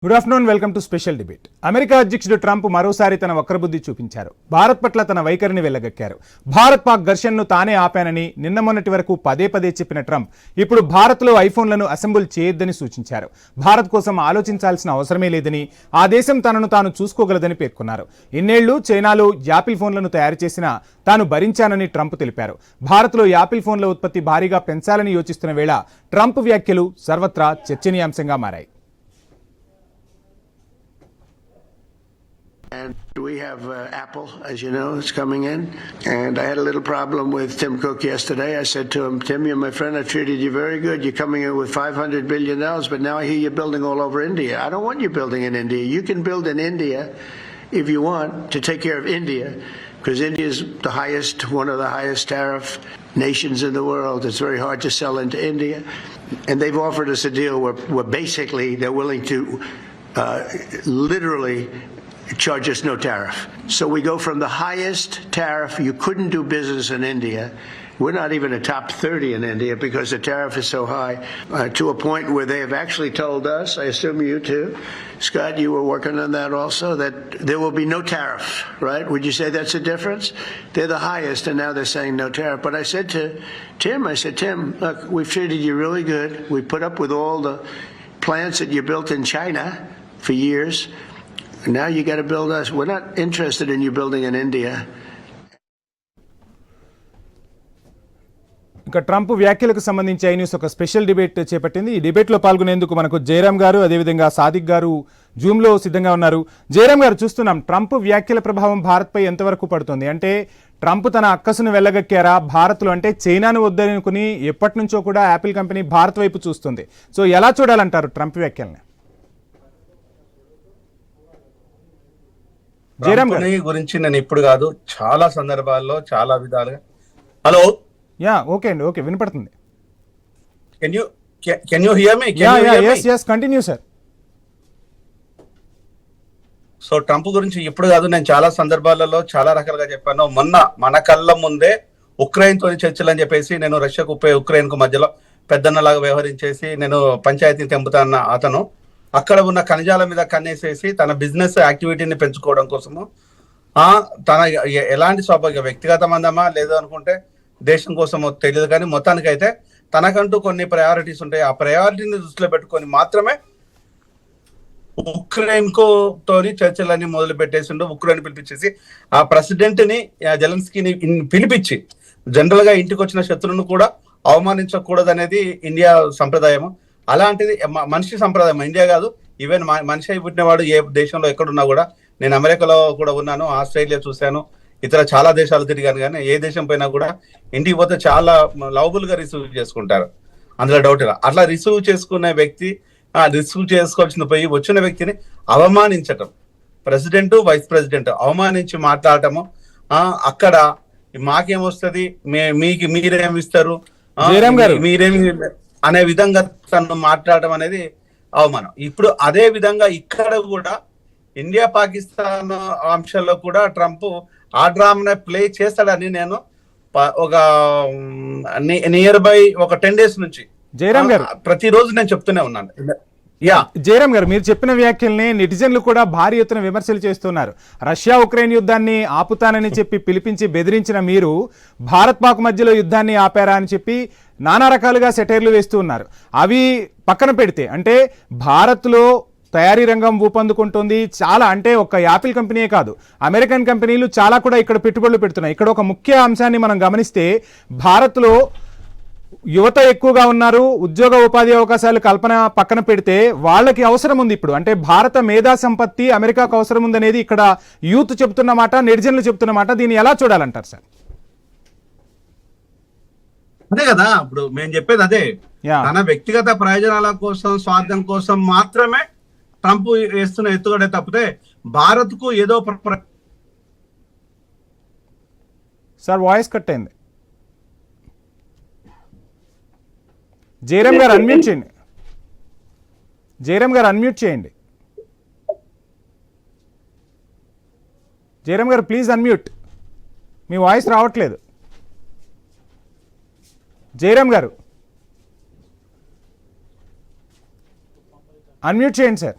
Good afternoon, welcome to special debate. America అధ్యక్షుడు Trump మరోసారి తన వక్రబుద్ధి చూపించారు. భారత్ పట్ల తన వైఖరిని వెళ్లగక్కారు. భారత్ పాక్ ఘర్షణను తానే ఆపానని నిన్న మొన్నటి వరకు పదే పదే చెప్పిన ట్రంప్ ఇప్పుడు భారత్లో ఐఫోన్లను అసెంబుల్ చేయొద్దని సూచించారు. భారత్ కోసం ఆలోచించాల్సిన అవసరమే లేదని, ఆ దేశం తనను తాను చూసుకోగలదని పేర్కొన్నారు. ఇన్నేళ్లు చైనాలో యాపిల్ ఫోన్లను తయారు చేసినా తాను భరించానని ట్రంప్ తెలిపారు. భారత్లో యాపిల్ ఫోన్ల ఉత్పత్తి భారీగా పెంచాలని యోచిస్తున్న వేళ ట్రంప్ వ్యాఖ్యలు సర్వత్రా చర్చనీయాంశంగా మారాయి. And we have Apple, as you know, is coming in. And I had a little problem with Tim Cook yesterday. I said to him, Tim, you're my friend. I treated you very good. You're coming in with $500 billion, but now I hear you're building all over India. I don't want you building in India. You can build in India if you want to take care of India, because India is the highest, one of the highest tariff nations in the world. It's very hard to sell into India. And they've offered us a deal where basically they're willing to literally charge us no tariff. So we go from the highest tariff, you couldn't do business in India. We're not even a top 30 in India because the tariff is so high, to a point where they have actually told us, I assume you too, Scott, you were working on that also, that there will be no tariff, right? Would you say that's a difference? They're the highest and now they're saying no tariff. But I said to Tim, look, we've treated you really good. We put up with all the plants that you built in China for years. Now you got to build us. We're not interested in you building in India. ఇక Trump వ్యాఖ్యలకు సంబంధించి I news ఒక special debate చేపట్టింది. ఈ డిబేట్లో పాల్గొనేందుకు మనకు జయరాం గారు, అదేవిధంగా సాదిక్ గారు జూమ్లో సిద్ధంగా ఉన్నారు. జయరాం గారు, చూస్తున్నాం ట్రంప్ వ్యాఖ్యల ప్రభావం భారత్పై ఎంతవరకు పడుతుంది? అంటే ట్రంప్ తన అక్కసును వెళ్ళగక్కారా భారత్లో? అంటే చైనాను వద్దనుకుని ఎప్పటి నుంచో కూడా యాపిల్ కంపెనీ భారత్ వైపు చూస్తుంది. సో ఎలా చూడాలంటారు ట్రంప్ వ్యాఖ్యల్ని? గురించి నేను ఇప్పుడు కాదు, చాలా సందర్భాల్లో చాలా విధాలుగా. హలో, యా, ఓకే అండి, ఓకే, వినపడుతుంది. Can you here me? yes continue sir. So Trump గురించి ఇప్పుడు కాదు, నేను చాలా సందర్భాలలో చాలా రకాలుగా చెప్పాను. మొన్న మన కళ్ళ ముందే ఉక్రెయిన్ తోని చర్చలు అని చెప్పేసి నేను రష్యాకు ఉక్రెయిన్ కు మధ్యలో పెద్దన్నలాగా వ్యవహరించేసి నేను పంచాయతీని తెంపుతాన్న అతను అక్కడ ఉన్న ఖనిజాల మీద కన్నేసేసి తన బిజినెస్ యాక్టివిటీని పెంచుకోవడం కోసము తన ఎలాంటి స్వాభావిక వ్యక్తిగత మందమా లేదు అనుకుంటే దేశం కోసమో తెలియదు, కానీ మొత్తానికైతే తనకంటూ కొన్ని ప్రయారిటీస్ ఉంటాయి. ఆ ప్రయారిటీని దృష్టిలో పెట్టుకొని మాత్రమే ఉక్రెయిన్ తోని చర్చలన్నీ మొదలు పెట్టేసిండు. ఉక్రెయిన్ పిలిపించేసి ఆ ప్రెసిడెంట్ ని, జెలెన్స్కీని పిలిపించి జనరల్ గా ఇంటికి వచ్చిన శత్రువును కూడా అవమానించకూడదు అనేది ఇండియా సంప్రదాయము. అలాంటిది మనిషి సంప్రదాయం, ఇండియా కాదు, ఈవెన్ మనిషి అయి పుట్టినవాడు ఏ దేశంలో ఎక్కడున్నా కూడా, నేను అమెరికాలో కూడా ఉన్నాను, ఆస్ట్రేలియా చూశాను, ఇతర చాలా దేశాలు తిరిగాను, కానీ ఏ దేశం పోయినా కూడా ఇంటికి పోతే చాలా లవబుల్ గా రిసీవ్ చేసుకుంటారు, అందులో డౌట్ ఇలా. అట్లా రిసీవ్ చేసుకునే వ్యక్తి రిసీవ్ చేసుకోవాల్సిన పోయి వచ్చిన వ్యక్తిని అవమానించటం, ప్రెసిడెంట్ వైస్ ప్రెసిడెంట్ అవమానించి మాట్లాడటము, అక్కడ మాకేమొస్తుంది, మీరేమిస్తారు, మీరేమి అనే విధంగా తను మాట్లాడటం అనేది అవమానం. ఇప్పుడు అదే విధంగా ఇక్కడ కూడా ఇండియా పాకిస్తాన్ అంశాల్లో కూడా ట్రంప్ ఆ డ్రామాని ప్లే చేస్తాడని నేను ఒక నియర్ బై ఒక 10 days నుంచి జయరాం గారు ప్రతిరోజు నేను చెప్తూనే ఉన్నాను. జయరాం గారు, మీరు చెప్పిన వ్యాఖ్యల్ని నెటిజన్లు కూడా భారీ ఎత్తున విమర్శలు చేస్తున్నారు. రష్యా ఉక్రెయిన్ యుద్ధాన్ని ఆపుతానని చెప్పి పిలిపించి బెదిరించిన మీరు భారత్ పాక్ మధ్యలో యుద్ధాన్ని ఆపారా అని చెప్పి నానా రకాలుగా సెటైర్లు వేస్తూ ఉన్నారు. అవి పక్కన పెడితే, అంటే భారత్లో తయారీ రంగం ఊపందుకుంటుంది చాలా. అంటే ఒక యాపిల్ కంపెనీయే కాదు, అమెరికన్ కంపెనీలు చాలా కూడా ఇక్కడ పెట్టుబడులు పెడుతున్నాయి. ఇక్కడ ఒక ముఖ్య అంశాన్ని మనం గమనిస్తే, భారత్లో యువత ఎక్కువగా ఉన్నారు. ఉద్యోగ ఉపాధి అవకాశాలు కల్పన పక్కన పెడితే వాళ్ళకి అవసరం ఉంది ఇప్పుడు. అంటే భారత మేధా సంపత్తి అమెరికాకు అవసరం ఉందనేది ఇక్కడ యూత్ చెప్తున్న మాట, నెటిజన్లు చెప్తున్న మాట. దీన్ని ఎలా చూడాలంటారు సార్? అదే కదా ఇప్పుడు మేము చెప్పేది, అదే తన వ్యక్తిగత ప్రయోజనాల కోసం, స్వార్థం కోసం మాత్రమే ట్రంప్ వేస్తున్న ఎత్తుగడే తప్పితే భారత్ కు ఏదో సార్ వాయిస్ కట్ అయింది. జయరాం గారు అన్మ్యూట్ చేయండి. జయరాం గారు అన్మ్యూట్ చేయండి. జయరాం గారు ప్లీజ్ అన్మ్యూట్, మీ వాయిస్ రావట్లేదు. జయరాం గారు అన్మ్యూట్ చేయండి సార్.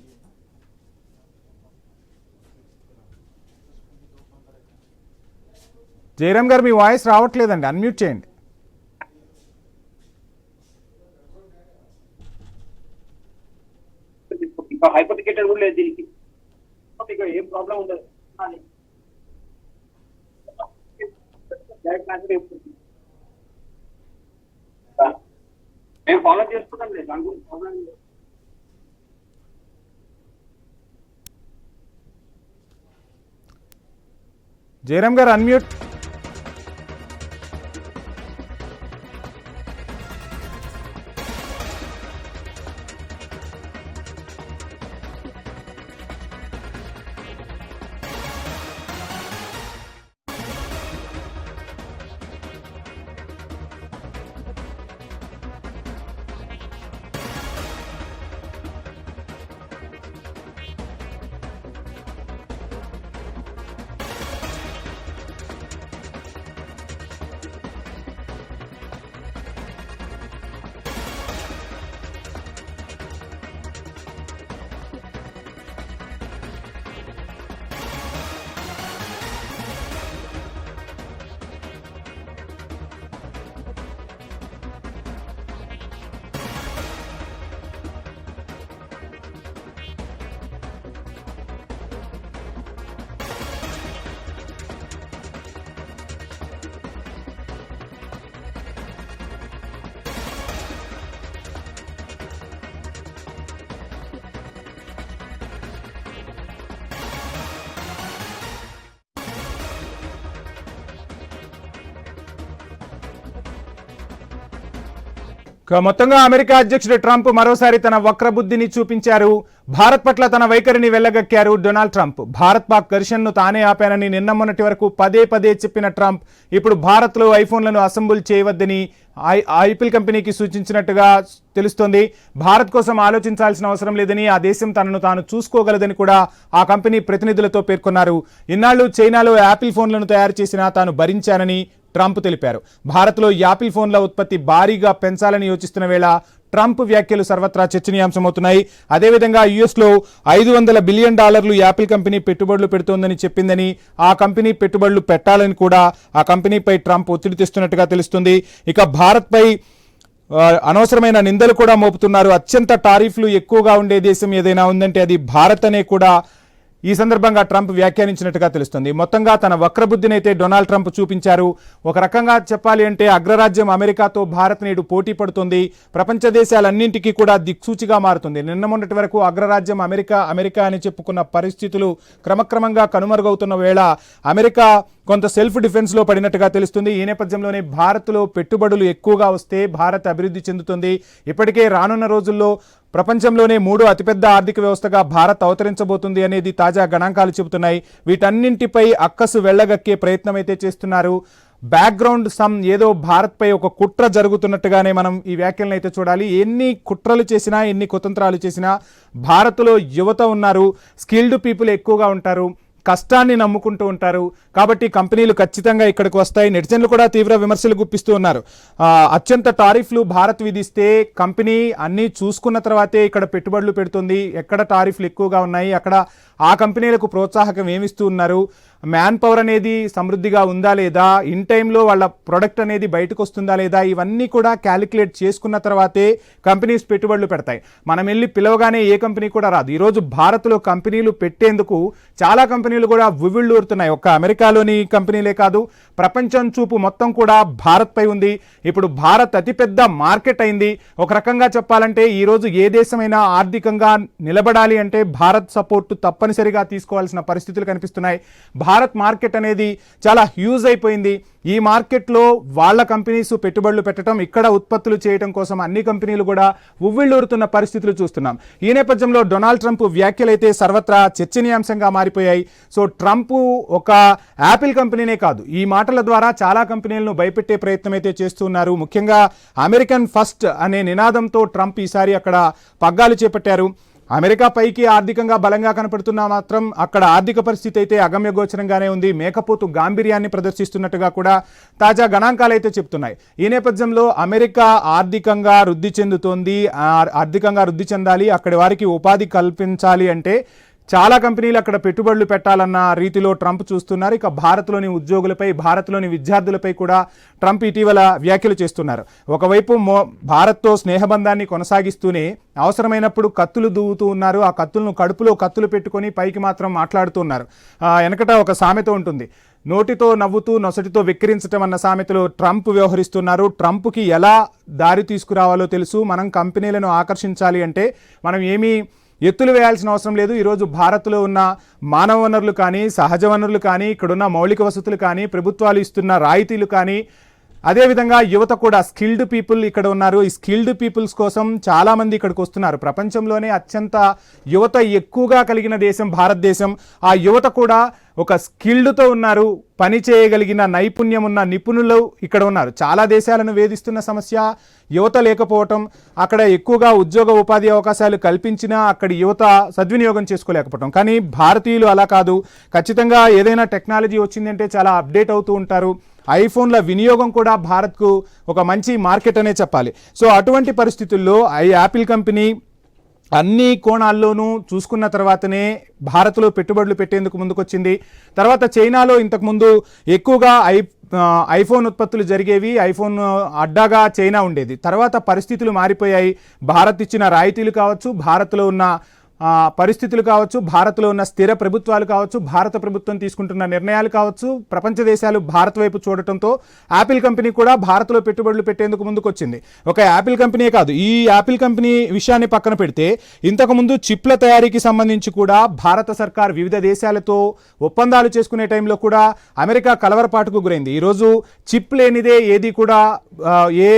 జయరామ్ గారు మీ వాయిస్ రావట్లేదండి, అన్మ్యూట్ చేయండి. హైపోథికేటర్ కూడా లేదు దీనికి, ఏం ప్రాబ్లం ఉండదు. మేము ఫాలో చేసుకుంటాం లేదు, దాని గురించి ప్రాబ్లం లేదు. జయరామ్ గారు అన్మ్యూట్. మొత్తంగా అమెరికా అధ్యక్షుడు ట్రంప్ మరోసారి తన వక్రబుద్ధిని చూపించారు. భారత్ పట్ల తన వైఖరిని వెళ్ళగక్కారు డొనాల్డ్ ట్రంప్. భారత్ పాక్ ఘర్షణను తానే ఆపానని నిన్న మొన్నటి వరకు పదే పదే చెప్పిన ట్రంప్ ఇప్పుడు భారత్లో ఐఫోన్లను అసెంబుల్ చేయవద్దని ఐపిల్ కంపెనీకి సూచించినట్టుగా తెలుస్తోంది. భారత్ కోసం ఆలోచించాల్సిన అవసరం లేదని, ఆ దేశం తనను తాను చూసుకోగలదని కూడా ఆ కంపెనీ ప్రతినిధులతో పేర్కొన్నారు. ఇన్నాళ్లు చైనాలో యాపిల్ ఫోన్లను తయారు చేసినా తాను భరించానని ట్రంప్ తెలిపారు. భారత్లో యాపిల్ ఫోన్ల ఉత్పత్తి భారీగా పెంచాలని యోచిస్తున్న వేళ ట్రంప్ వ్యాఖ్యలు సర్వత్రా చర్చనీయాంశమవుతున్నాయి. అదేవిధంగా యుఎస్లో $500 బిలియన్ యాపిల్ కంపెనీ పెట్టుబడులు పెడుతోందని చెప్పిందని, ఆ కంపెనీ పెట్టుబడులు పెట్టాలని కూడా ఆ కంపెనీపై ట్రంప్ ఒత్తిడి తెస్తున్నట్టుగా తెలుస్తుంది. ఇక భారత్పై అనవసరమైన నిందలు కూడా మోపుతున్నారు. అత్యంత టారిఫ్లు ఎక్కువగా ఉండే దేశం ఏదైనా ఉందంటే అది భారత్ అనే కూడా ఈ సందర్భంగా ట్రంప్ వ్యాఖ్యానించినట్టుగా తెలుస్తుంది. మొత్తంగా తన వక్రబుద్ధిని అయితే డొనాల్డ్ ట్రంప్ చూపించారు. ఒక రకంగా చెప్పాలి అంటే అగ్రరాజ్యం అమెరికాతో భారత్ నేడు పోటీ పడుతుంది. ప్రపంచ దేశాలన్నింటికీ కూడా దిక్సూచిగా మారుతుంది. నిన్న మొన్నటి వరకు అగ్రరాజ్యం అమెరికా అని చెప్పుకున్న పరిస్థితులు క్రమక్రమంగా కనుమరుగవుతున్న వేళ అమెరికా కొంత సెల్ఫ్ డిఫెన్స్లో పడినట్టుగా తెలుస్తుంది. ఈ నేపథ్యంలోనే భారత్లో పెట్టుబడులు ఎక్కువగా వస్తే భారత్ అభివృద్ధి చెందుతుంది. ఇప్పటికే రానున్న రోజుల్లో ప్రపంచంలోనే 3వ అతిపెద్ద ఆర్థిక వ్యవస్థగా భారత్ అవతరించబోతుంది అనేది తాజా గణాంకాలు చెబుతున్నాయి. వీటన్నింటిపై అక్కసు వెళ్లగక్కే ప్రయత్నం అయితే చేస్తున్నారు. బ్యాక్గ్రౌండ్ ఏదో భారత్పై ఒక కుట్ర జరుగుతున్నట్టుగానే మనం ఈ వ్యాఖ్యలను అయితే చూడాలి. ఎన్ని కుట్రలు చేసినా, ఎన్ని కుతంత్రాలు చేసినా భారత్లో యువత ఉన్నారు, స్కిల్డ్ పీపుల్ ఎక్కువగా ఉంటారు, కష్టాన్ని నమ్ముకుంటూ ఉంటారు. కాబట్టి కంపెనీలు ఖచ్చితంగా ఇక్కడికి వస్తాయి. నెటిజన్లు కూడా తీవ్ర విమర్శలు గుప్పిస్తూ ఉన్నారు. అత్యంత టారిఫ్లు భారత్ విధిస్తే కంపెనీ అన్నీ చూసుకున్న తర్వాతే ఇక్కడ పెట్టుబడులు పెడుతుంది. ఎక్కడ టారిఫ్లు ఎక్కువగా ఉన్నాయి, అక్కడ ఆ కంపెనీలకు ప్రోత్సాహకం ఏమిస్తూ ఉన్నారు, మ్యాన్ పవర్ అనేది సమృద్ధిగా ఉందా లేదా, ఇన్ టైంలో వాళ్ళ ప్రొడక్ట్ అనేది బయటకు వస్తుందా లేదా, ఇవన్నీ కూడా క్యాలిక్యులేట్ చేసుకున్న తర్వాతే కంపెనీస్ పెట్టుబడులు పెడతాయి. మనం వెళ్ళి పిలవగానే ఏ కంపెనీ కూడా రాదు. ఈరోజు భారత్లో కంపెనీలు పెట్టేందుకు చాలా కంపెనీలు కూడా ఉవ్విళ్ళూరుతున్నాయి. ఒక్క అమెరికాలోని కంపెనీలే కాదు, ప్రపంచం చూపు మొత్తం కూడా భారత్పై ఉంది. ఇప్పుడు భారత్ అతిపెద్ద మార్కెట్ అయింది. ఒక రకంగా చెప్పాలంటే ఈరోజు ఏ దేశమైనా ఆర్థికంగా నిలబడాలి అంటే భారత్ సపోర్టు తప్పనిసరిగా తీసుకోవాల్సిన పరిస్థితులు కనిపిస్తున్నాయి. భారత్ మార్కెట్ అనేది చాలా హ్యూజ్ అయిపోయింది. ఈ మార్కెట్లో వాళ్ళ కంపెనీస్ పెట్టుబడులు పెట్టడం, ఇక్కడ ఉత్పత్తులు చేయడం కోసం అన్ని కంపెనీలు కూడా ఉవ్విళ్ళూరుతున్న పరిస్థితులు చూస్తున్నాం. ఈ నేపథ్యంలో డొనాల్డ్ ట్రంప్ వ్యాఖ్యలైతే సర్వత్రా చర్చనీయాంశంగా మారిపోయాయి. సో ట్రంప్ ఒక యాపిల్ కంపెనీనే కాదు, ఈ మాటల ద్వారా చాలా కంపెనీలను భయపెట్టే ప్రయత్నం అయితే చేస్తున్నారు. ముఖ్యంగా అమెరికన్ ఫస్ట్ అనే నినాదంతో ట్రంప్ ఈసారి అక్కడ పగ్గాలు చేపట్టారు. అమెరికా పైకి ఆర్థికంగా బలంగా కనపడుతున్నా మాత్రం అక్కడ ఆర్థిక పరిస్థితి అయితే అగమ్యగోచరంగానే ఉంది. మేకపోతు గాంభీర్యాన్ని ప్రదర్శిస్తున్నట్టుగా కూడా తాజా గణాంకాలు అయితే చెప్తున్నాయి. ఈ నేపథ్యంలో అమెరికా ఆర్థికంగా వృద్ధి చెందుతోంది, ఆర్థికంగా వృద్ధి చెందాలి, అక్కడి వారికి ఉపాధి కల్పించాలి అంటే చాలా కంపెనీలు అక్కడ పెట్టుబడులు పెట్టాలన్న రీతిలో ట్రంప్ చూస్తున్నారు. ఇక భారత్లోని ఉద్యోగులపై, భారత్లోని విద్యార్థులపై కూడా ట్రంప్ ఇటీవల వ్యాఖ్యలు చేస్తున్నారు. ఒకవైపు భారత్తో స్నేహబంధాన్ని కొనసాగిస్తూనే అవసరమైనప్పుడు కత్తులు దూవుతూ ఉన్నారు. ఆ కత్తులను కడుపులో కత్తులు పెట్టుకొని పైకి మాత్రం మాట్లాడుతున్నారు. వెనకట ఒక సామెత ఉంటుంది, నోటితో నవ్వుతూ నొసటితో వెక్కిరించటం అన్న సామెతలో ట్రంప్ వ్యవహరిస్తున్నారు. ట్రంప్కి ఎలా దారి తీసుకురావాలో తెలుసు. మనం కంపెనీలను ఆకర్షించాలి అంటే మనం ఏమీ ఎత్తులు వేయాల్సిన అవసరం లేదు. ఈరోజు భారత్లో ఉన్న మానవ వనరులు కానీ, సహజ వనరులు కానీ, ఇక్కడున్న మౌలిక వసతులు కానీ, ప్రభుత్వాలు ఇస్తున్న రాయితీలు కానీ, అదేవిధంగా యువత కూడా స్కిల్డ్ పీపుల్ ఇక్కడ ఉన్నారు. ఈ స్కిల్డ్ పీపుల్స్ కోసం చాలామంది ఇక్కడికి వస్తున్నారు. ప్రపంచంలోనే అత్యంత యువత ఎక్కువగా కలిగిన దేశం భారతదేశం. ఆ యువత కూడా ఒక స్కిల్డ్తో ఉన్నారు. పని చేయగలిగిన నైపుణ్యం ఉన్న నిపుణులు ఇక్కడ ఉన్నారు. చాలా దేశాలను వేధిస్తున్న సమస్య యువత లేకపోవటం. అక్కడ ఎక్కువగా ఉద్యోగ ఉపాధి అవకాశాలు కల్పించినా అక్కడి యువత సద్వినియోగం చేసుకోలేకపోవటం. కానీ భారతీయులు అలా కాదు. ఖచ్చితంగా ఏదైనా టెక్నాలజీ వచ్చిందంటే చాలా అప్డేట్ అవుతూ ఉంటారు. ఐఫోన్ల వినియోగం కూడా భారత్కు ఒక మంచి మార్కెట్ అనే చెప్పాలి. సో అటువంటి పరిస్థితుల్లో యాపిల్ కంపెనీ అన్ని కోణాల్లోనూ చూసుకున్న తర్వాతనే భారత్లో పెట్టుబడులు పెట్టేందుకు ముందుకొచ్చింది. తర్వాత చైనాలో ఇంతకుముందు ఎక్కువగా ఐఫోన్ ఉత్పత్తులు జరిగేవి. ఐఫోన్ అడ్డాగా చైనా ఉండేది. తర్వాత పరిస్థితులు మారిపోయాయి. భారత్ ఇచ్చిన రాయితీలు కావచ్చు, భారత్లో ఉన్న పరిస్థితులు కావచ్చు, భారత్లో ఉన్న స్థిర ప్రభుత్వాలు కావచ్చు, భారత ప్రభుత్వం తీసుకుంటున్న నిర్ణయాలు కావచ్చు, ప్రపంచ దేశాలు భారత్ వైపు చూడటంతో యాపిల్ కంపెనీ కూడా భారత్లో పెట్టుబడులు పెట్టేందుకు ముందుకొచ్చింది. ఒక యాపిల్ కంపెనీయే కాదు, ఈ యాపిల్ కంపెనీ విషయాన్ని పక్కన పెడితే ఇంతకుముందు చిప్ల తయారీకి సంబంధించి కూడా భారత సర్కార్ వివిధ దేశాలతో ఒప్పందాలు చేసుకునే టైంలో కూడా అమెరికా కలవరపాటుకు గురైంది. ఈరోజు చిప్ లేనిదే ఏది కూడా ఏ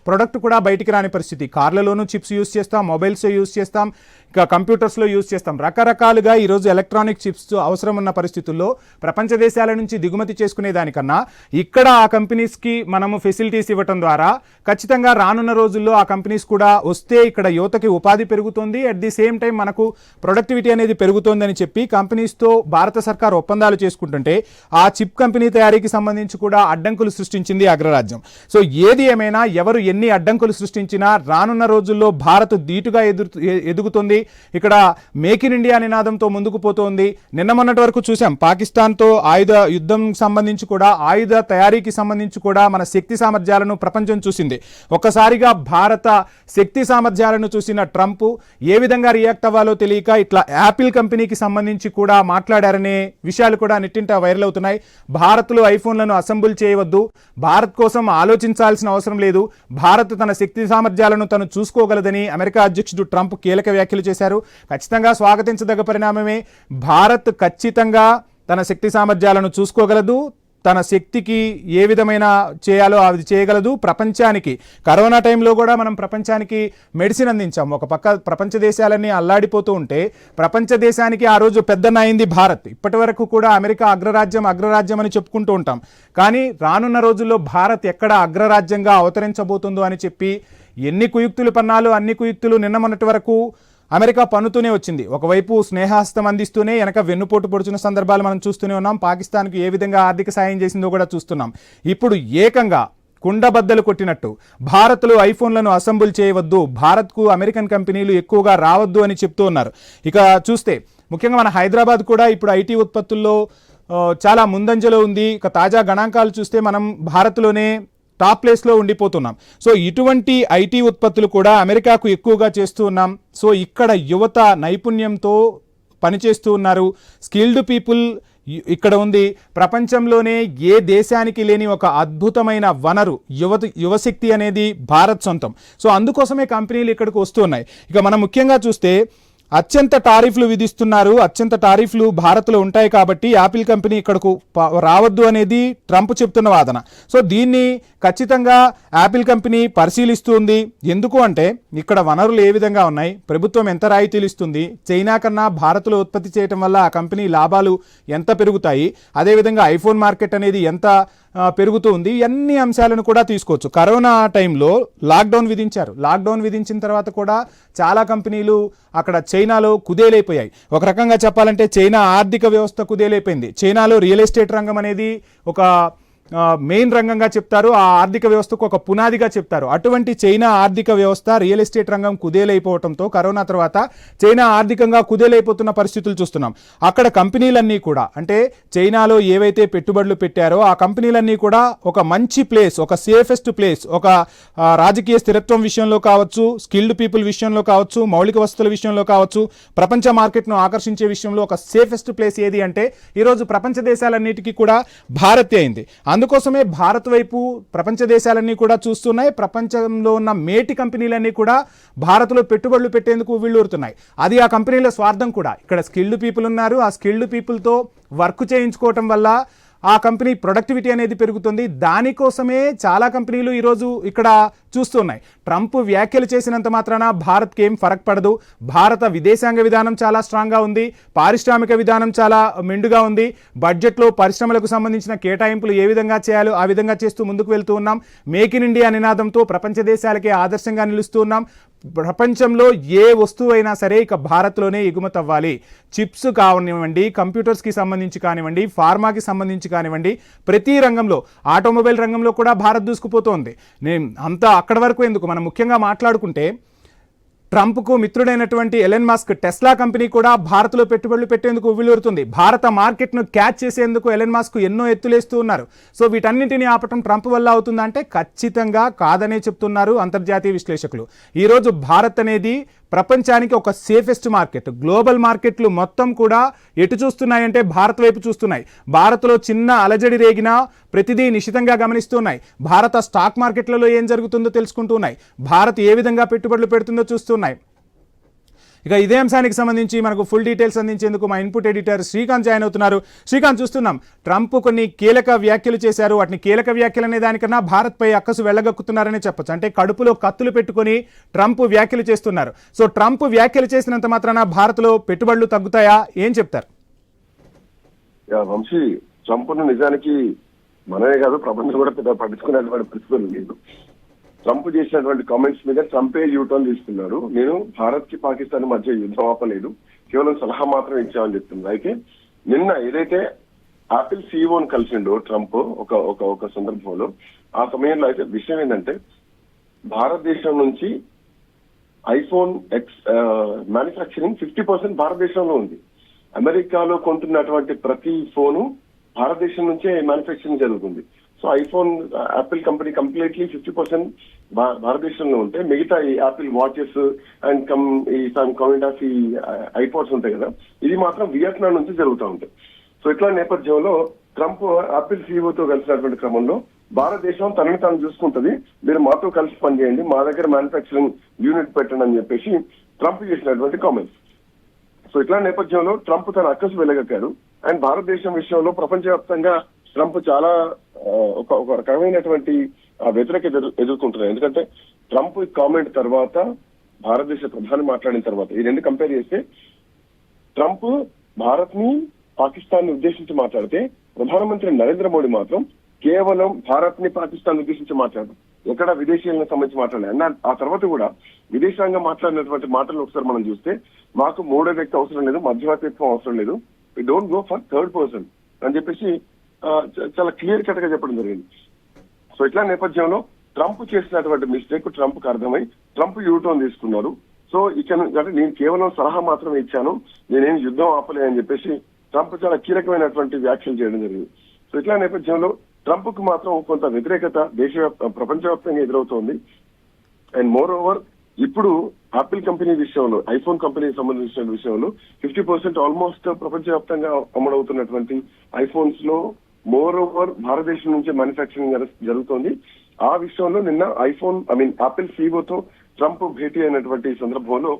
ప్రొడక్ట్ కూడా బయటికి రాని పరిస్థితి. కార్లలోనూ చిప్స్ యూస్ చేస్తాం, మొబైల్స్ యూస్ చేస్తాం, ఇంకా కంప్యూటర్స్లో యూస్ చేస్తాం. రకరకాలుగా ఈరోజు ఎలక్ట్రానిక్ చిప్స్ అవసరం ఉన్న పరిస్థితుల్లో ప్రపంచ దేశాల నుంచి దిగుమతి చేసుకునే దానికన్నా ఇక్కడ ఆ కంపెనీస్కి మనము ఫెసిలిటీస్ ఇవ్వటం ద్వారా ఖచ్చితంగా రానున్న రోజుల్లో ఆ కంపెనీస్ కూడా వస్తే ఇక్కడ యువతకి ఉపాధి పెరుగుతుంది. అట్ ది సేమ్ టైం మనకు ప్రొడక్టివిటీ అనేది పెరుగుతోందని చెప్పి కంపెనీస్తో భారత సర్కార్ ఒప్పందాలు చేసుకుంటుంటే ఆ చిప్ కంపెనీ తయారీకి సంబంధించి కూడా అడ్డంకులు సృష్టించింది అగ్రరాజ్యం. సో ఏది ఏమైనా ఎవరు ఎన్ని అడ్డంకులు సృష్టించినా రానున్న రోజుల్లో భారత్ ధీటుగా ఎదుగుతుంది. ఇక్కడ మేక్ ఇన్ ఇండియా నినాదంతో ముందుకు పోతోంది. నిన్న మొన్నటి వరకు చూసాం పాకిస్తాన్తో ఆయుధ యుద్ధం సంబంధించి కూడా, ఆయుధ తయారీకి సంబంధించి కూడా మన శక్తి సామర్థ్యాలను ప్రపంచం చూసింది. ఒక్కసారిగా భారత శక్తి సామర్థ్యాలను చూసిన ట్రంప్ ఏ విధంగా రియాక్ట్ అవ్వాలో తెలియక ఇట్లా యాపిల్ కంపెనీకి సంబంధించి కూడా మాట్లాడారనే విషయాలు కూడా నెట్టింట వైరల్ అవుతున్నాయి. భారత్లో ఐఫోన్లను అసెంబుల్ చేయవద్దు, భారత్ కోసం ఆలోచించాల్సిన అవసరం లేదు, భారత్ తన శక్తి సామర్థ్యాలను తను చూసుకోగలదని అమెరికా అధ్యక్షుడు ట్రంప్ కీలక వ్యాఖ్యలు చేశారు. ఖచ్చితంగా స్వాగతించదగ్గ పరిణామమే. భారత్ ఖచ్చితంగా తన శక్తి సామర్థ్యాలను చూసుకోగలదు, తన శక్తికి ఏ విధమైన చేయాలో అది చేయగలదు. ప్రపంచానికి కరోనా టైంలో కూడా మనం ప్రపంచానికి మెడిసిన్ అందించాం. ఒక పక్క ప్రపంచ దేశాలన్నీ అల్లాడిపోతూ ఉంటే ప్రపంచ దేశానికి ఆ రోజు పెద్దన్న అయింది భారత్. ఇప్పటి వరకు కూడా అమెరికా అగ్రరాజ్యం అని చెప్పుకుంటూ ఉంటాం. కానీ రానున్న రోజుల్లో భారత్ ఎక్కడ అగ్రరాజ్యంగా అవతరించబోతుందో అని చెప్పి ఎన్ని కుయుక్తులు పన్నాలు అన్ని కుయుక్తులు నిన్న మొన్నటి వరకు అమెరికా పన్నుతూనే వచ్చింది. ఒకవైపు స్నేహహస్తం అందిస్తూనే వెనక వెన్నుపోటు పొడుచున్న సందర్భాలు మనం చూస్తూనే ఉన్నాం. పాకిస్తాన్కు ఏ విధంగా ఆర్థిక సాయం చేసిందో కూడా చూస్తున్నాం. ఇప్పుడు ఏకంగా కుండబద్దలు కొట్టినట్టు భారత్లో ఐఫోన్లను అసెంబుల్ చేయవద్దు, భారత్కు అమెరికన్ కంపెనీలు ఎక్కువగా రావద్దు అని చెప్తూ ఉన్నారు. ఇక చూస్తే ముఖ్యంగా మన హైదరాబాద్ కూడా ఇప్పుడు ఐటీ ఉత్పత్తుల్లో చాలా ముందంజలో ఉంది. ఇక తాజా గణాంకాలు చూస్తే మనం భారత్లోనే టాప్ ప్లేస్లో ఉండిపోతున్నాం. సో ఇటువంటి ఐటీ ఉత్పత్తులు కూడా అమెరికాకు ఎక్కువగా చేస్తూ ఉన్నాం. సో ఇక్కడ యువత నైపుణ్యంతో పనిచేస్తూ ఉన్నారు. స్కిల్డ్ పీపుల్ ఇక్కడ ఉంది. ప్రపంచంలోనే ఏ దేశానికి లేని ఒక అద్భుతమైన వనరు యువశక్తి అనేది భారత్ సొంతం. సో అందుకోసమే కంపెనీలు ఇక్కడికి వస్తున్నాయి. ఇక మనం ముఖ్యంగా చూస్తే అత్యంత టారిఫ్లు విధిస్తున్నారు. అత్యంత టారిఫ్లు భారత్లో ఉంటాయి కాబట్టి యాపిల్ కంపెనీ ఇక్కడకు రావద్దు అనేది ట్రంప్ చెప్తున్న వాదన. సో దీన్ని ఖచ్చితంగా యాపిల్ కంపెనీ పరిశీలిస్తుంది. ఎందుకు అంటే ఇక్కడ వనరులు ఏ విధంగా ఉన్నాయి, ప్రభుత్వం ఎంత రాయితీలు ఇస్తుంది, చైనా కన్నా భారత్లో ఉత్పత్తి చేయడం వల్ల ఆ కంపెనీ లాభాలు ఎంత పెరుగుతాయి, అదేవిధంగా ఐఫోన్ మార్కెట్ అనేది ఎంత పెరుగుతూ ఉంది, అన్ని అంశాలను కూడా తీసుకోవచ్చు. కరోనా టైంలో లాక్డౌన్ విధించారు. లాక్డౌన్ విధించిన తర్వాత కూడా చాలా కంపెనీలు అక్కడ చైనాలో కుదేలైపోయాయి. ఒక రకంగా చెప్పాలంటే చైనా ఆర్థిక వ్యవస్థ కుదేలైపోయింది. చైనాలో రియల్ ఎస్టేట్ రంగం అనేది ఒక మెయిన్ రంగంగా చెప్తారు, ఆ ఆర్థిక వ్యవస్థకు ఒక పునాదిగా చెప్తారు. అటువంటి చైనా ఆర్థిక వ్యవస్థ రియల్ ఎస్టేట్ రంగం కుదేలైపోవడంతో కరోనా తర్వాత చైనా ఆర్థికంగా కుదేలైపోతున్న పరిస్థితులు చూస్తున్నాం. అక్కడ కంపెనీలన్నీ కూడా అంటే చైనాలో ఏవైతే పెట్టుబడులు పెట్టారో ఆ కంపెనీలన్నీ కూడా ఒక మంచి ప్లేస్, ఒక సేఫెస్ట్ ప్లేస్, ఒక రాజకీయ స్థిరత్వం విషయంలో కావచ్చు, స్కిల్డ్ పీపుల్ విషయంలో కావచ్చు, మౌలిక వసతుల విషయంలో కావచ్చు, ప్రపంచ మార్కెట్ను ఆకర్షించే విషయంలో ఒక సేఫెస్ట్ ప్లేస్ ఏది అంటే ఈరోజు ప్రపంచ దేశాలన్నిటికీ కూడా భారత్ అయింది. అందుకోసమే భారత్ వైపు ప్రపంచ దేశాలన్నీ కూడా చూస్తున్నాయి. ప్రపంచంలో ఉన్న మేటి కంపెనీలన్నీ కూడా భారత్లో పెట్టుబడులు పెట్టేందుకు వీళ్ళూరుతున్నాయి. అది ఆ కంపెనీల స్వార్థం కూడా. ఇక్కడ స్కిల్డ్ పీపుల్ ఉన్నారు, ఆ స్కిల్డ్ పీపుల్తో వర్క్ చేయించుకోవటం వల్ల ఆ కంపెనీ ప్రొడక్టివిటీ అనేది పెరుగుతుంది. దానికోసమే చాలా కంపెనీలు ఈరోజు ఇక్కడ చూస్తున్నాయి. ట్రంప్ వ్యాఖ్యలు చేసినంత మాత్రాన భారత్కి ఏం ఫరక్ పడదు. భారత విదేశాంగ విధానం చాలా స్ట్రాంగ్గా ఉంది, పారిశ్రామిక విధానం చాలా మెండుగా ఉంది. బడ్జెట్లో పరిశ్రమలకు సంబంధించిన కేటాయింపులు ఏ విధంగా చేయాలో ఆ విధంగా చేస్తూ ముందుకు వెళ్తూ ఉన్నాం. మేక్ ఇన్ ఇండియా నినాదంతో ప్రపంచ దేశాలకే ఆదర్శంగా నిలుస్తూ ఉన్నాం. ప్రపంచంలో ఏ వస్తువు అయినా సరే ఇక భారత్లోనే ఎగుమతి అవ్వాలి. చిప్స్ కానివ్వండి, కంప్యూటర్స్కి సంబంధించి కానివ్వండి, ఫార్మాకి సంబంధించి కానివ్వండి, ప్రతి రంగంలో, ఆటోమొబైల్ రంగంలో కూడా భారత్ దూసుకుపోతోంది. అంతా అక్కడి వరకు ఎందుకు, మనం ముఖ్యంగా మాట్లాడుకుంటే ట్రంప్కు మిత్రుడైనటువంటి ఎలన్ మస్క్ టెస్లా కంపెనీ కూడా భారత్లో పెట్టుబడులు పెట్టేందుకు ఉవ్విళ్ళూరుతుంది. భారత మార్కెట్ను క్యాచ్ చేసేందుకు ఎలన్ మస్క్ ఎన్నో ఎత్తులేస్తూ ఉన్నారు. సో వీటన్నింటినీ ఆపటం ట్రంప్ వల్ల అవుతుందంటే ఖచ్చితంగా కాదనే చెప్తున్నారు అంతర్జాతీయ విశ్లేషకులు. ఈరోజు భారత్ అనేది ప్రపంచానికి ఒక సేఫెస్ట్ మార్కెట్. గ్లోబల్ మార్కెట్లు మొత్తం కూడా ఎటు చూస్తున్నాయంటే భారత్ వైపు చూస్తున్నాయి. భారత్లో చిన్న అలజడి రేగినా ప్రతిదీ నిశితంగా గమనిస్తున్నాయి. భారత స్టాక్ మార్కెట్లలో ఏం జరుగుతుందో తెలుసుకుంటున్నాయి. భారత్ ఏ విధంగా పెట్టుబడులు పెడుతుందో చూస్తున్నాయి. ఇక ఇదే అంశానికి సంబంధించి మనకు ఫుల్ డీటెయిల్స్ అందించేందుకు మా ఇన్పుట్ ఎడిటర్ శ్రీకాంత్ జాయిన్ అవుతున్నారు. శ్రీకాంత్, చూస్తున్నాం ట్రంప్ కొన్ని కీలక వ్యాఖ్యలు చేశారు. వాటిని కీలక వ్యాఖ్యలు అనే దానికన్నా భారత్పై అక్కసు వెళ్ళగక్కుతున్నారని చెప్పొచ్చు. అంటే కడుపులో కత్తులు పెట్టుకొని ట్రంప్ వ్యాఖ్యలు చేస్తున్నారు. సో ట్రంప్ వ్యాఖ్యలు చేసినంత మాత్రాన భారత్లో పెట్టుబడులు తగ్గుతాయా, ఏం చెప్తారు? వంశీ, ట్రంప్ను నిజానికి మనమే కాదు ప్రపంచం కూడా పెద్ద పట్టించుకునేటువంటి పరిస్థితులు లేదు. ట్రంప్ చేసినటువంటి కామెంట్స్ మీద ట్రంపే యూటర్న్ తీసుకున్నారు. నేను భారత్ కి పాకిస్తాన్ మధ్య యుద్ధం ఆపలేదు, కేవలం సలహా మాత్రం ఇచ్చామని చెప్తున్నారు. అయితే నిన్న ఏదైతే ఆపిల్ సీఈఓని కలిసిండో ట్రంప్ ఒక సందర్భంలో, ఆ సమయంలో అయితే విషయం ఏంటంటే భారతదేశం నుంచి ఐఫోన్ ఎక్స్ మ్యానుఫ్యాక్చరింగ్ 50% భారతదేశంలో ఉంది. అమెరికాలో కొంటున్నటువంటి ప్రతి ఫోను భారతదేశం నుంచే మ్యానుఫ్యాక్చరింగ్ జరుగుతుంది. So iPhone Apple company completely 50% భారతదేశంలో ఉంటే మిగతా ఈ Apple watches and coming of ఈ ఐపాడ్స్ ఉంటాయి కదా, ఇది మాత్రం వియత్నాం నుంచి జరుగుతూ ఉంటాయి. సో ఇట్లా నేపథ్యంలో ట్రంప్ యాపిల్ సీఈఓతో కలిసినటువంటి క్రమంలో భారతదేశం తనని తాను చూసుకుంటుంది, మీరు మాతో కలిసి పనిచేయండి, మా దగ్గర మ్యానుఫ్యాక్చరింగ్ యూనిట్ పెట్టండి అని చెప్పేసి ట్రంప్ చేసినటువంటి కామెంట్స్. సో ఇట్లా నేపథ్యంలో ట్రంప్ తన అక్కసు వెలగక్కారు. అండ్ భారతదేశం విషయంలో ప్రపంచవ్యాప్తంగా ట్రంప్ చాలా ఒక రకమైనటువంటి వ్యతిరేకత ఎదుర్కొంటున్నారు. ఎందుకంటే ట్రంప్ కామెంట్ తర్వాత భారతదేశ ప్రధాని మాట్లాడిన తర్వాత ఈ రెండు కంపేర్ చేస్తే ట్రంప్ భారత్ ని పాకిస్తాన్ ని ఉద్దేశించి మాట్లాడితే ప్రధానమంత్రి నరేంద్ర మోడీ మాత్రం కేవలం భారత్ ని పాకిస్తాన్ ఉద్దేశించి మాట్లాడడం, ఎక్కడ విదేశీయాలకు సంబంధించి మాట్లాడలేదు. అండ్ ఆ తర్వాత కూడా విదేశాంగం మాట్లాడినటువంటి మాటలు ఒకసారి మనం చూస్తే మాకు మూడో వ్యక్తి అవసరం లేదు, మధ్యవర్తిత్వం అవసరం లేదు, we don't go for third person అని చెప్పేసి చాలా క్లియర్ కట్ గా చెప్పడం జరిగింది. సో ఇట్లా నేపథ్యంలో ట్రంప్ చేసినటువంటి మిస్టేక్ ట్రంప్ కు అర్థమై ట్రంప్ యూటర్న్ తీసుకున్నారు. సో ఇక్కడ అంటే నేను కేవలం సలహా మాత్రమే ఇచ్చాను, నేనేం యుద్ధం ఆపలే అని చెప్పేసి ట్రంప్ చాలా కీలకమైనటువంటి వ్యాఖ్యలు చేయడం జరిగింది. సో ఇట్లా నేపథ్యంలో ట్రంప్ కు మాత్రం కొంత వ్యతిరేకత ప్రపంచవ్యాప్తంగా ఎదురవుతోంది. అండ్ మోర్ ఓవర్ ఇప్పుడు ఆపిల్ కంపెనీ విషయంలో, ఐఫోన్ కంపెనీకి సంబంధించిన విషయంలో 50% ఆల్మోస్ట్ ప్రపంచవ్యాప్తంగా అమలవుతున్నటువంటి ఐఫోన్స్ లో మోర్ ఓవర్ భారతదేశం నుంచే మ్యానుఫ్యాక్చరింగ్ జరుగుతోంది. ఆ విషయంలో నిన్న ఆపిల్ సీఈఓతో ట్రంప్ భేటీ అయినటువంటి సందర్భంలో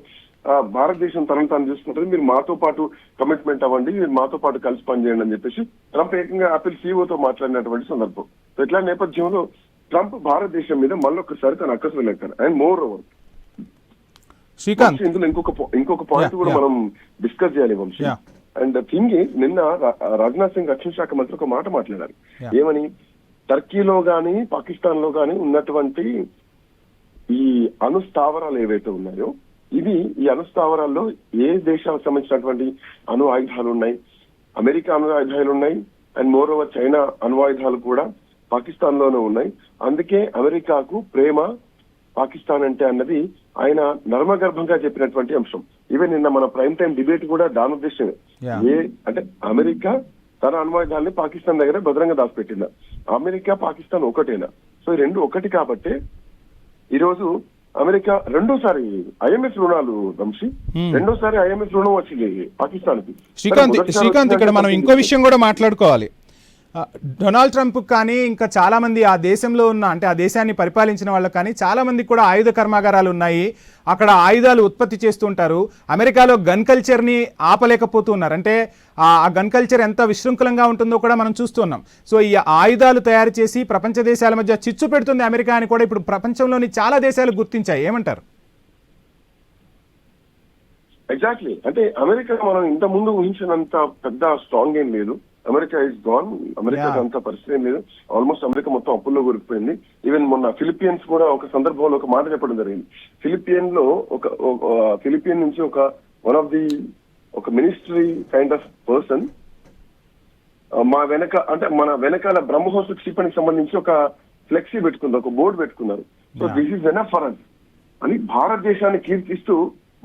భారతదేశం తనను తాను చూసుకుంటుంది, మీరు మాతో పాటు కమిట్మెంట్ అవ్వండి, మీరు మాతో పాటు కలిసి పనిచేయండి అని చెప్పేసి ట్రంప్ ఏకంగా ఆపిల్ సీఈఓతో మాట్లాడినటువంటి సందర్భం. సో ఇట్లా నేపథ్యంలో ట్రంప్ భారతదేశం మీద మళ్ళొకసారి తన అక్కసు వెళ్ళారు. అండ్ మోర్ ఓవర్ శ్రీకాంత్, ఇందులో ఇంకొక పాయింట్ కూడా మనం డిస్కస్ చేయాలి వంశీ. అండ్ థింగ్ నిన్న రాజ్నాథ్ సింగ్ రక్షణ శాఖ మంత్రి ఒక మాట మాట్లాడారు. ఏమని, టర్కీలో గాని పాకిస్తాన్ లో గాని ఉన్నటువంటి ఈ అణుస్థావరాలు ఏవైతే ఉన్నాయో ఈ అణుస్థావరాల్లో ఏ దేశాలకు సంబంధించినటువంటి అణు ఆయుధాలు ఉన్నాయి, అమెరికా అణు ఆయుధాలు ఉన్నాయి, అండ్ మోర్ ఓవర్ చైనా అణు ఆయుధాలు కూడా పాకిస్తాన్ లోనే ఉన్నాయి. అందుకే అమెరికాకు ప్రేమ పాకిస్తాన్ అంటే అన్నది ఆయన నర్మగర్భంగా చెప్పినటువంటి అంశం. ఈవెన్ నిన్న మన ప్రైమ్ టైం డిబేట్ కూడా దాని ఉద్దేశమే. Yeah. అంటే అమెరికా తన అణ్వాయుధాలని పాకిస్తాన్ దగ్గర భద్రంగా దాచిపెట్టిందా? అమెరికా పాకిస్తాన్ ఒకటేనా? సో ఈ రెండు ఒకటి కాబట్టి ఈరోజు అమెరికా రెండోసారి ఐఎంఎఫ్ రుణాలు వంశీ రెండోసారి ఐఎంఎఫ్ రుణం వచ్చింది పాకిస్తాన్ కి. శ్రీకాంత్ ఇక్కడ మనం ఇంకో విషయం కూడా మాట్లాడుకోవాలి. డొనాల్డ్ ట్రంప్ కానీ ఇంకా చాలా మంది ఆ దేశంలో ఉన్న అంటే ఆ దేశాన్ని పరిపాలించిన వాళ్ళకి కానీ చాలా మందికి కూడా ఆయుధ కర్మాగారాలు ఉన్నాయి. అక్కడ ఆయుధాలు ఉత్పత్తి చేస్తుంటారు. అమెరికాలో గన్ కల్చర్ని ఆపలేకపోతున్నారు. అంటే ఆ గన్ కల్చర్ ఎంత విశృంఖలంగా ఉంటుందో కూడా మనం చూస్తున్నాం. సో ఈ ఆయుధాలు తయారు చేసి ప్రపంచ దేశాల మధ్య చిచ్చు పెడుతుంది అమెరికా అని కూడా ఇప్పుడు ప్రపంచంలోని చాలా దేశాలు గుర్తించాయి. ఏమంటారు? ఎగ్జాక్ట్లీ. అంటే అమెరికా మనం ఇంత ముందు ఊహించినంత పెద్ద స్ట్రాంగ్ ఏం లేదు. America is gone. అమెరికా అంత పరిస్థితి ఏం లేదు. ఆల్మోస్ట్ అమెరికా మొత్తం అప్పుల్లో కూరుకుపోయింది. ఈవెన్ మొన్న ఫిలిపియన్స్ కూడా ఒక సందర్భంలో ఒక మాట చెప్పడం జరిగింది. ఫిలిపియన్ నుంచి వన్ ఆఫ్ ది ఒక మినిస్ట్రీ కైండ్ ఆఫ్ పర్సన్ మా వెనక అంటే మన వెనకాల బ్రహ్మోస్ క్షిపణికి సంబంధించి ఒక ఫ్లెక్సీ పెట్టుకున్నారు, ఒక బోర్డు పెట్టుకున్నారు. So this is enough for us అని భారతదేశాన్ని కీర్తిస్తూ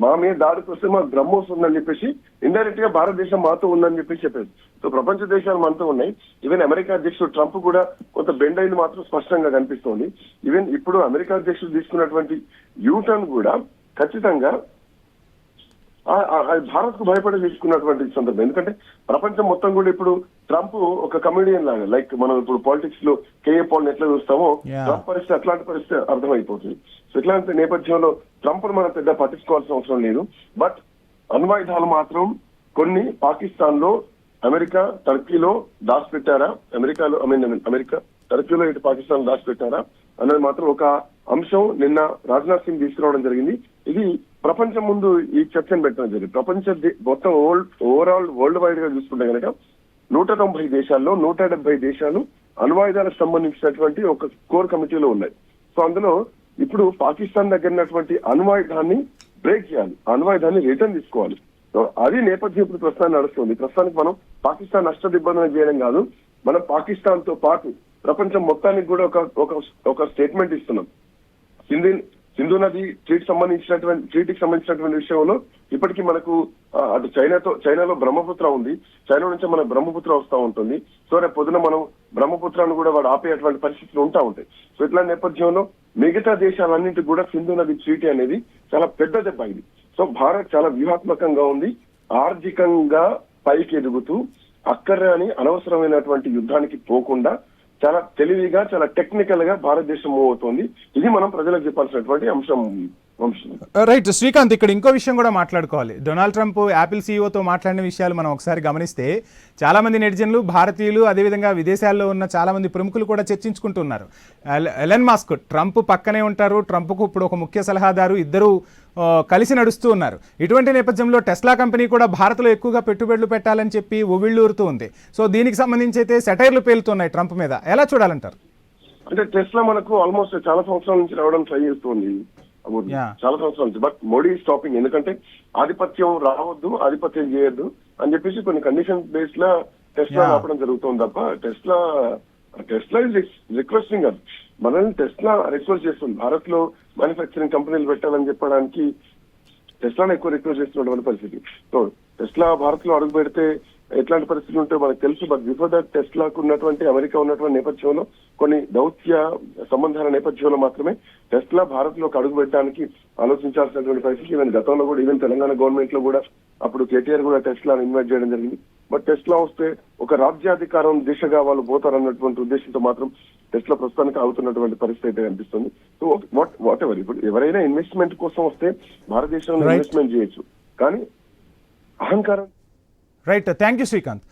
మా మీద దాడికి వస్తే మాకు బ్రహ్మోస్ ఉందని చెప్పేసి ఇండైరెక్ట్ గా భారతదేశం మాతో ఉందని చెప్పేసి చెప్పారు. సో ప్రపంచ దేశాలు మనతో ఉన్నాయి. ఈవెన్ అమెరికా అధ్యక్షుడు ట్రంప్ కూడా కొంత బెండ్ అయింది మాత్రం స్పష్టంగా కనిపిస్తోంది. ఈవెన్ ఇప్పుడు అమెరికా అధ్యక్షుడు తీసుకున్నటువంటి యూటర్న్ కూడా ఖచ్చితంగా భారత్ కు భయపడి తీసుకున్నటువంటి సందర్భం. ఎందుకంటే ప్రపంచం మొత్తం కూడా ఇప్పుడు ట్రంప్ ఒక కమెడియన్ లాగా, లైక్ మనం ఇప్పుడు పాలిటిక్స్ లో కేఏ పాల్ ఎట్లా చూస్తామో ట్రంప్ పరిస్థితి అట్లాంటి పరిస్థితి అర్థమైపోతుంది. సో ఇట్లాంటి నేపథ్యంలో ట్రంప్ మనం పెద్ద పట్టించుకోవాల్సిన అవసరం లేదు. బట్ అణ్వాయుధాలు మాత్రం కొన్ని పాకిస్తాన్ లో, అమెరికా టర్కీలో దాచిపెట్టారా, అమెరికా టర్కీలో ఇటు పాకిస్తాన్ దాచిపెట్టారా అన్నది మాత్రం ఒక అంశం నిన్న రాజ్నాథ్ సింగ్ తీసుకురావడం జరిగింది. ఇది ప్రపంచం ముందు ఈ చర్చను పెట్టడం జరిగింది. మొత్తం ఓవరాల్ వరల్డ్ వైడ్ గా చూసుకుంటే కనుక 190 దేశాల్లో 170 దేశాలు అణ్వాయుధాలకు సంబంధించినటువంటి ఒక కోర్ కమిటీలో ఉన్నాయి. సో అందులో ఇప్పుడు పాకిస్తాన్ దగ్గర ఉన్నటువంటి అణ్వాయుధాన్ని బ్రేక్ చేయాలి, అణ్వాయుధాన్ని రిటర్న్ తీసుకోవాలి. సో అది నేపథ్యం ఇప్పుడు ప్రస్తుతాన్ని నడుస్తుంది. ప్రస్తుతానికి మనం పాకిస్తాన్ నష్టదిబ్బందన చేయడం కాదు, మనం పాకిస్తాన్ తో పాటు ప్రపంచం మొత్తానికి కూడా ఒక స్టేట్మెంట్ ఇస్తున్నాం. సింధు నది ట్రీటీకి సంబంధించినటువంటి విషయంలో ఇప్పటికీ మనకు అటు చైనాలో బ్రహ్మపుత్ర ఉంది. చైనా నుంచి మనకు బ్రహ్మపుత్ర వస్తూ ఉంటుంది. సో రేపు పొద్దున మనం బ్రహ్మపుత్రాన్ని కూడా వాడు ఆపేటువంటి పరిస్థితులు ఉంటా ఉంటాయి. సో ఇట్లాంటి నేపథ్యంలో మిగతా దేశాలన్నింటికి కూడా సింధు నది ట్రీటీ అనేది చాలా పెద్ద దెబ్బ ఇది. సో భారత్ చాలా వ్యూహాత్మకంగా ఉంది, ఆర్థికంగా పైకి ఎదుగుతూ అక్కర్రాని అనవసరమైనటువంటి యుద్ధానికి పోకుండా చాలా తెలివిగా, చాలా టెక్నికల్ గా భారతదేశం మూవ్ అవుతోంది. ఇది మనం ప్రజలకు చెప్పాల్సినటువంటి అంశం. రైట్ శ్రీకాంత్, ఇక్కడ ఇంకో విషయం కూడా మాట్లాడుకోవాలి. డొనాల్డ్ ట్రంప్ యాపిల్ సీఈఓతో మాట్లాడిన విషయాలు మనం ఒకసారి గమనిస్తే చాలా మంది నెటిజన్లు, భారతీయులు, అదేవిధంగా విదేశాల్లో ఉన్న చాలా మంది ప్రముఖులు కూడా చర్చించుకుంటున్నారు. ఎలన్ మస్క్ ట్రంప్ పక్కనే ఉంటారు, ట్రంప్కు ఇప్పుడు ఒక ముఖ్య సలహాదారు, ఇద్దరు కలిసి నడుస్తూ ఉన్నారు. ఇటువంటి నేపథ్యంలో టెస్లా కంపెనీ కూడా భారత్లో ఎక్కువగా పెట్టుబడులు పెట్టాలని చెప్పి ఒవిళ్ళూరుతూ ఉంది. సో దీనికి సంబంధించి అయితే సెటైర్లు పేలుతున్నాయి ట్రంప్ మీద. ఎలా చూడాలంటారు? అంటే టెస్లా మనకు ఆల్మోస్ట్ చాలా సంవత్సరాల నుంచి రావడం ట్రై చేస్తుంది, చాలా సంవత్సరాల నుంచి. బట్ మోడీ స్టాపింగ్, ఎందుకంటే ఆధిపత్యం రావద్దు, ఆధిపత్యం చేయొద్దు అని చెప్పేసి కొన్ని కండిషన్ బేస్ లా టెస్లా ఆపడం జరుగుతుంది తప్ప టెస్లా ఇస్ రిక్వెస్టింగ్ అది. మనల్ని టెస్లా రిక్వెస్ట్ చేస్తుంది భారత్ లో మ్యానుఫ్యాక్చరింగ్ కంపెనీలు పెట్టాలని చెప్పడానికి టెస్లాను ఎక్కువ రిక్వెస్ట్ చేస్తున్నటువంటి పరిస్థితి. సో టెస్లా భారత్ లో అడుగు పెడితే ఎట్లాంటి పరిస్థితులు ఉంటాయో మనకు తెలుసు. బట్ బిఫోర్ దట్ టెస్లాకు ఉన్నటువంటి అమెరికా ఉన్నటువంటి నేపథ్యంలో, కొన్ని దౌత్య సంబంధాల నేపథ్యంలో మాత్రమే టెస్లా భారత్ లోకి అడుగు పెట్టడానికి ఆలోచించాల్సినటువంటి పరిస్థితి. ఈవెన్ గతంలో కూడా, ఈవెన్ తెలంగాణ గవర్నమెంట్ లో కూడా అప్పుడు కేటీఆర్ కూడా టెస్లాను ఇన్వైట్ చేయడం జరిగింది. బట్ టెస్లా వస్తే ఒక రాజ్యాధికారం దిశగా వాళ్ళు పోతారన్నటువంటి ఉద్దేశంతో మాత్రం టెస్లా ప్రస్తుతానికి ఆగుతున్నటువంటి పరిస్థితి అయితే కనిపిస్తుంది. సో వాట్ ఎవర్, ఇప్పుడు ఎవరైనా ఇన్వెస్ట్మెంట్ కోసం వస్తే భారతదేశంలో ఇన్వెస్ట్మెంట్ చేయొచ్చు, కానీ అహంకారం. Right, thank you Srikanth.